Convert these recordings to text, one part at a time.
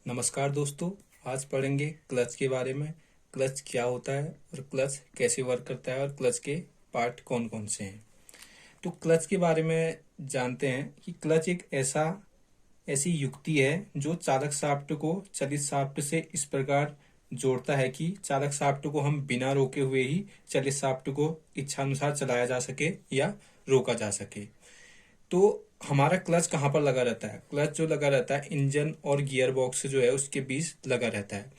नमस्कार दोस्तों। आज पढ़ेंगे क्लच के बारे में। क्लच क्या होता है और क्लच कैसे वर्क करता है और क्लच के पार्ट कौन कौन से हैं। तो क्लच के बारे में जानते हैं कि क्लच एक ऐसी युक्ति है जो चालक शाफ्ट को चलित शाफ्ट से इस प्रकार जोड़ता है कि चालक शाफ्ट को हम बिना रोके हुए ही चलित शाफ्ट को इच्छानुसार चलाया जा सके या रोका जा सके। तो हमारा क्लच कहाँ पर लगा रहता है? क्लच जो लगा रहता है इंजन और गियर बॉक्स जो है उसके बीच लगा रहता है।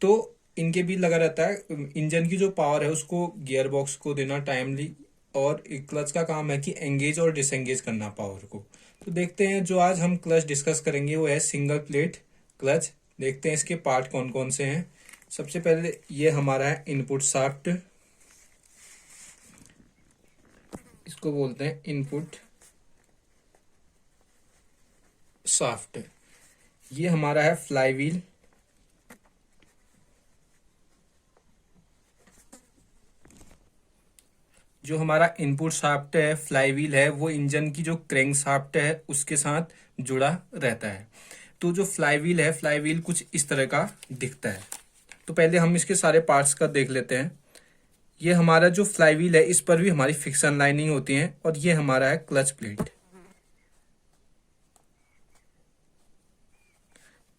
तो इनके बीच लगा रहता है। इंजन की जो पावर है उसको गियर बॉक्स को देना टाइमली, और क्लच का काम है कि एंगेज और डिसएंगेज करना पावर को। तो देखते हैं, जो आज हम क्लच डिस्कस करेंगे वो है सिंगल प्लेट क्लच। देखते हैं इसके पार्ट कौन कौन से हैं। सबसे पहले ये हमारा है इनपुट शाफ्ट, इसको बोलते हैं इनपुट शाफ्ट। ये हमारा है फ्लाईव्हील, जो हमारा इनपुट शाफ्ट है फ्लाईव्हील है वो इंजन की जो क्रैंक शाफ्ट है उसके साथ जुड़ा रहता है। तो जो फ्लाईव्हील है, फ्लाईव्हील कुछ इस तरह का दिखता है। तो पहले हम इसके सारे पार्ट्स का देख लेते हैं। ये हमारा जो फ्लाईव्हील है इस पर भी हमारी फिक्सन लाइनिंग होती है, और ये हमारा है क्लच प्लेट।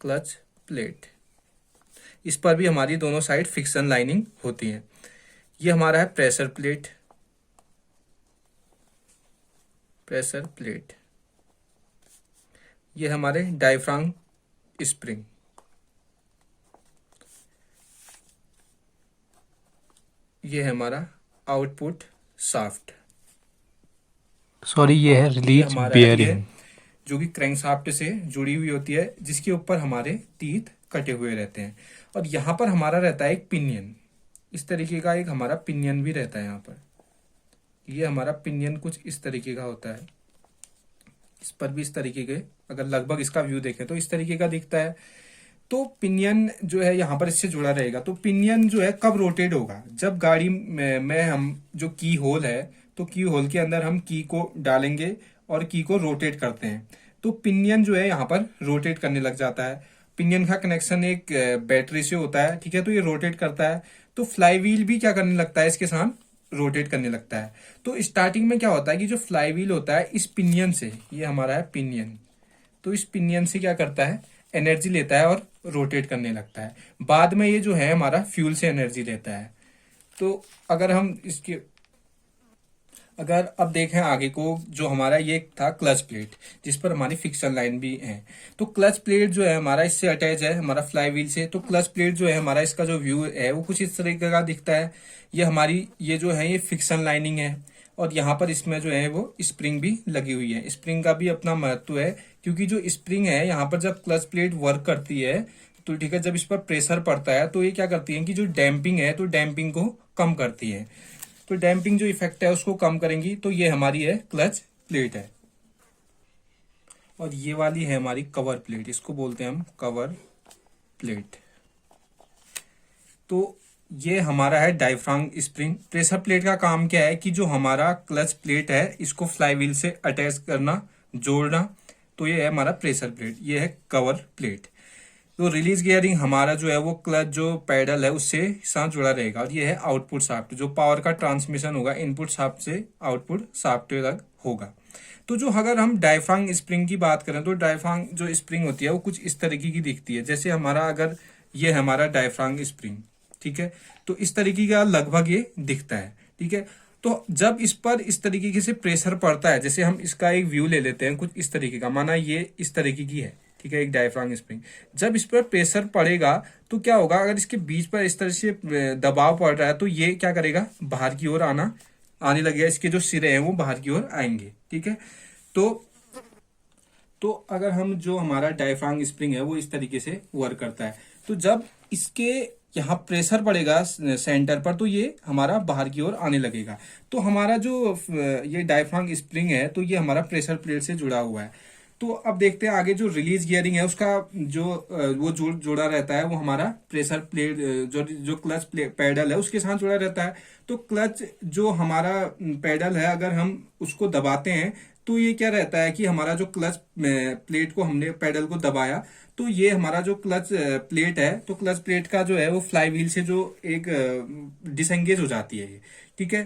क्लच प्लेट, इस पर भी हमारी दोनों साइड फिक्सन लाइनिंग होती है। ये हमारा है प्रेशर प्लेट, प्रेशर प्लेट। ये हमारे डायफ्राम स्प्रिंग। ये है हमारा आउटपुट शाफ्ट। सॉरी, ये है ये रिलीज हमारा है ये, बियरिंग। जो कि क्रैंक शाफ्ट से जुड़ी हुई होती है, जिसके ऊपर हमारे टीथ कटे हुए रहते हैं। और यहाँ पर हमारा रहता है एक पिनियन, इस तरीके का एक हमारा पिनियन भी रहता है यहाँ पर। ये हमारा पिनियन कुछ इस तरीके का होता है। इस पर भी इस तरीके के, अगर लगभग इसका व्यू देखें तो इस तरीके का दिखता है। तो पिनियन जो है यहाँ पर इससे जुड़ा रहेगा। तो पिनियन जो है कब रोटेट होगा? जब गाड़ी में हम जो की होल है, तो की होल के अंदर हम की को डालेंगे और की को रोटेट करते हैं, तो पिनियन जो है यहाँ पर रोटेट करने लग जाता है। पिनियन का कनेक्शन एक बैटरी से होता है, ठीक है, तो ये रोटेट करता है। तो फ्लाईव्हील भी क्या करने लगता है, इसके साथ रोटेट करने लगता है। तो स्टार्टिंग में क्या होता है कि जो फ्लाईव्हील होता है इस पिनियन से, ये हमारा है पिनियन, तो इस पिनियन से क्या करता है, एनर्जी लेता है और रोटेट करने लगता है। बाद में ये जो है हमारा फ्यूल से एनर्जी लेता है। तो अगर हम इसके, अगर अब देखें आगे को, जो हमारा ये था क्लच प्लेट, जिस पर हमारी फिक्सन लाइन भी है। तो क्लच प्लेट जो है हमारा इससे अटैच है हमारा फ्लाईव्हील से। तो क्लच प्लेट जो है हमारा, इसका जो व्यू है वो कुछ इस तरीके का दिखता है। ये हमारी ये जो है ये फिक्सन लाइनिंग है, और यहाँ पर इसमें जो है वो स्प्रिंग भी लगी हुई है। स्प्रिंग का भी अपना महत्व है, क्योंकि जो स्प्रिंग है यहाँ पर जब क्लच प्लेट वर्क करती है, तो ठीक है, जब इस पर प्रेशर पड़ता है तो ये क्या करती है कि जो डैम्पिंग है तो डैम्पिंग को कम करती है। तो डैम्पिंग जो इफेक्ट है उसको कम करेंगी। तो ये हमारी है क्लच प्लेट है। और ये वाली है हमारी कवर प्लेट, इसको बोलते हैं हम कवर प्लेट। तो ये हमारा है डायफ्राम स्प्रिंग। प्रेशर प्लेट का काम क्या है कि जो हमारा क्लच प्लेट है इसको फ्लाईव्हील से अटैच करना, जोड़ना। तो ये है हमारा प्रेशर प्लेट, ये है कवर प्लेट। तो रिलीज गियरिंग हमारा जो है वो क्लच जो पैडल है उससे साथ जुड़ा रहेगा। और ये है आउटपुट शाफ्ट, जो पावर का ट्रांसमिशन होगा इनपुट शाफ्ट से आउटपुट शाफ्ट तक होगा। तो जो अगर हम डायफ्राम स्प्रिंग की बात करें, तो डायफ्राम जो स्प्रिंग होती है वो कुछ इस तरीके की दिखती है। जैसे हमारा, अगर ये हमारा डायफ्राम स्प्रिंग, ठीक है, तो इस तरीके का लगभग ये दिखता है, ठीक है। तो जब इस पर इस तरीके से प्रेशर पड़ता है, जैसे हम इसका एक व्यू ले लेते हैं कुछ इस तरीके का, माना ये इस तरीके की है, ठीक है, एक डायफ्राम स्प्रिंग। जब इस पर प्रेशर पड़ेगा तो क्या होगा, अगर इसके बीच पर इस तरह से दबाव पड़ रहा है तो ये क्या करेगा, बाहर की ओर आने लगेगा। इसके जो सिरे हैं वो बाहर की ओर आएंगे, ठीक है। तो तो अगर हम, जो हमारा डायफ्राम स्प्रिंग है वो इस तरीके से वर्क करता है। तो जब इसके यहाँ प्रेशर पड़ेगा सेंटर पर, तो ये हमारा बाहर की ओर आने लगेगा। तो हमारा जो ये डायफ्राम स्प्रिंग है तो ये हमारा प्रेशर प्लेट से जुड़ा हुआ है। तो अब देखते हैं आगे, जो रिलीज गियरिंग है उसका जो वो जुड़ा रहता है, वो हमारा प्रेशर प्लेट, जो जो क्लच पैडल है उसके साथ जुड़ा रहता है। तो क्लच जो हमारा पैडल है, अगर हम उसको दबाते हैं तो ये क्या रहता है कि हमारा जो क्लच प्लेट को हमने पेडल को दबाया, तो ये हमारा जो क्लच प्लेट है, तो क्लच प्लेट का जो है वो फ्लाई व्हील से जो एक डिसएंगेज हो जाती है ये, ठीक है।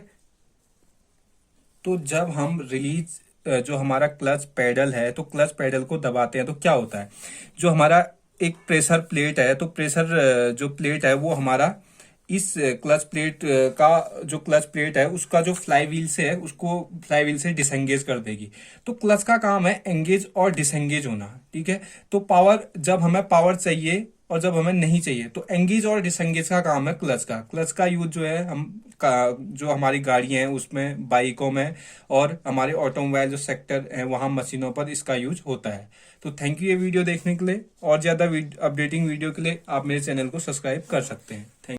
तो जब हम रिलीज जो हमारा क्लच पेडल है, तो क्लच पेडल को दबाते हैं तो क्या होता है, जो हमारा एक प्रेशर प्लेट है, तो प्रेशर जो प्लेट है वो हमारा इस क्लच प्लेट का जो क्लच प्लेट है उसका जो फ्लाई व्हील से है उसको फ्लाई व्हील से डिसएंगेज कर देगी। तो क्लच का काम है एंगेज और डिसएंगेज होना, ठीक है। तो पावर, जब हमें पावर चाहिए और जब हमें नहीं चाहिए, तो एंगेज और डिसएंगेज का काम है क्लच का। क्लच का यूज जो है हम जो हमारी गाड़ियां हैं उसमें, बाइकों में, और हमारे ऑटोमोबाइल जो सेक्टर है वहां मशीनों पर इसका यूज होता है। तो थैंक यू ये वीडियो देखने के लिए। और ज्यादा अपडेटिंग वीडियो के लिए आप मेरे चैनल को सब्सक्राइब कर सकते हैं। थैंक